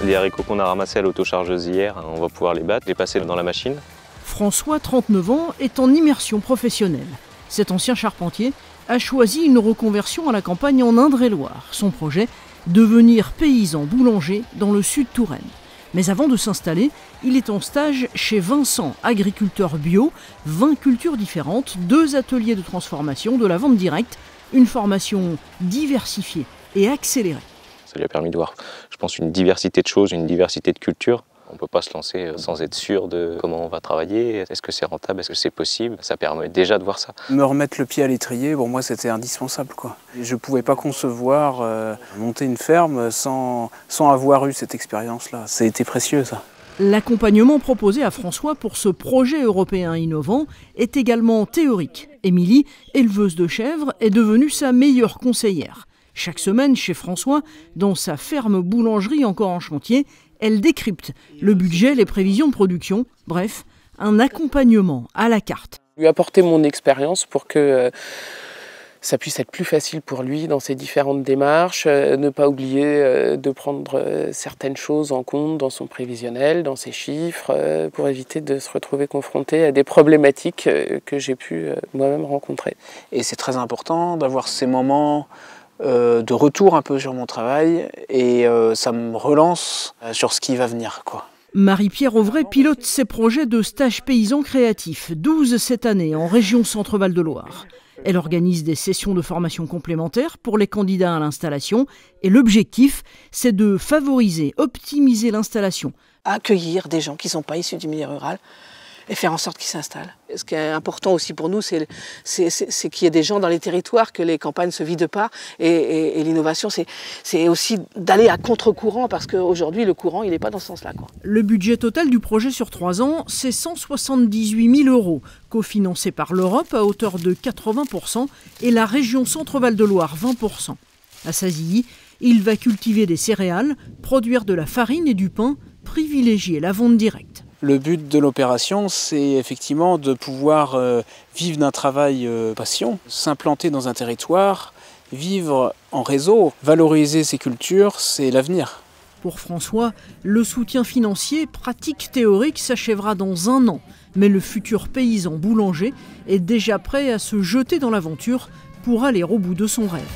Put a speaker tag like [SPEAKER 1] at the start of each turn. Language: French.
[SPEAKER 1] Les haricots qu'on a ramassés à l'autochargeuse hier, on va pouvoir les battre, les passer dans la machine.
[SPEAKER 2] François, 39 ans, est en immersion professionnelle. Cet ancien charpentier a choisi une reconversion à la campagne en Indre-et-Loire. Son projet, devenir paysan boulanger dans le sud Touraine. Mais avant de s'installer, il est en stage chez Vincent, agriculteur bio, 20 cultures différentes, 2 ateliers de transformation, de la vente directe, une formation diversifiée et accélérée.
[SPEAKER 1] Ça lui a permis de voir, je pense, une diversité de choses, une diversité de cultures. On ne peut pas se lancer sans être sûr de comment on va travailler, est-ce que c'est rentable, est-ce que c'est possible. Ça permet déjà de voir ça.
[SPEAKER 3] Me remettre le pied à l'étrier, pour moi c'était indispensable, quoi. Je ne pouvais pas concevoir monter une ferme sans avoir eu cette expérience-là. Ça a été précieux, ça.
[SPEAKER 2] L'accompagnement proposé à François pour ce projet européen innovant est également théorique. Émilie, éleveuse de chèvres, est devenue sa meilleure conseillère. Chaque semaine, chez François, dans sa ferme boulangerie encore en chantier, elle décrypte le budget, les prévisions de production, bref, un accompagnement à la carte.
[SPEAKER 4] Lui apporter mon expérience pour que ça puisse être plus facile pour lui dans ses différentes démarches, ne pas oublier de prendre certaines choses en compte dans son prévisionnel, dans ses chiffres, pour éviter de se retrouver confronté à des problématiques que j'ai pu moi-même rencontrer.
[SPEAKER 3] Et c'est très important d'avoir ces moments de retour un peu sur mon travail et ça me relance sur ce qui va venir, quoi.
[SPEAKER 2] Marie-Pierre Auvray pilote ses projets de stage paysan créatif, 12 cette année en région Centre-Val de Loire. Elle organise des sessions de formation complémentaires pour les candidats à l'installation et l'objectif, c'est de favoriser, optimiser l'installation.
[SPEAKER 5] Accueillir des gens qui ne sont pas issus du milieu rural et faire en sorte qu'ils s'installent. Ce qui est important aussi pour nous, c'est qu'il y ait des gens dans les territoires, que les campagnes ne se vident pas. Et l'innovation, c'est aussi d'aller à contre-courant, parce qu'aujourd'hui, le courant, il n'est pas dans ce sens-là, quoi.
[SPEAKER 2] Le budget total du projet sur 3 ans, c'est 178 000 €, cofinancé par l'Europe à hauteur de 80% et la région Centre-Val de Loire, 20%. À Sazilly, il va cultiver des céréales, produire de la farine et du pain, privilégier la vente directe.
[SPEAKER 3] Le but de l'opération, c'est effectivement de pouvoir vivre d'un travail passion, s'implanter dans un territoire, vivre en réseau, valoriser ses cultures, c'est l'avenir.
[SPEAKER 2] Pour François, le soutien financier, pratique théorique, s'achèvera dans 1 an. Mais le futur paysan boulanger est déjà prêt à se jeter dans l'aventure pour aller au bout de son rêve.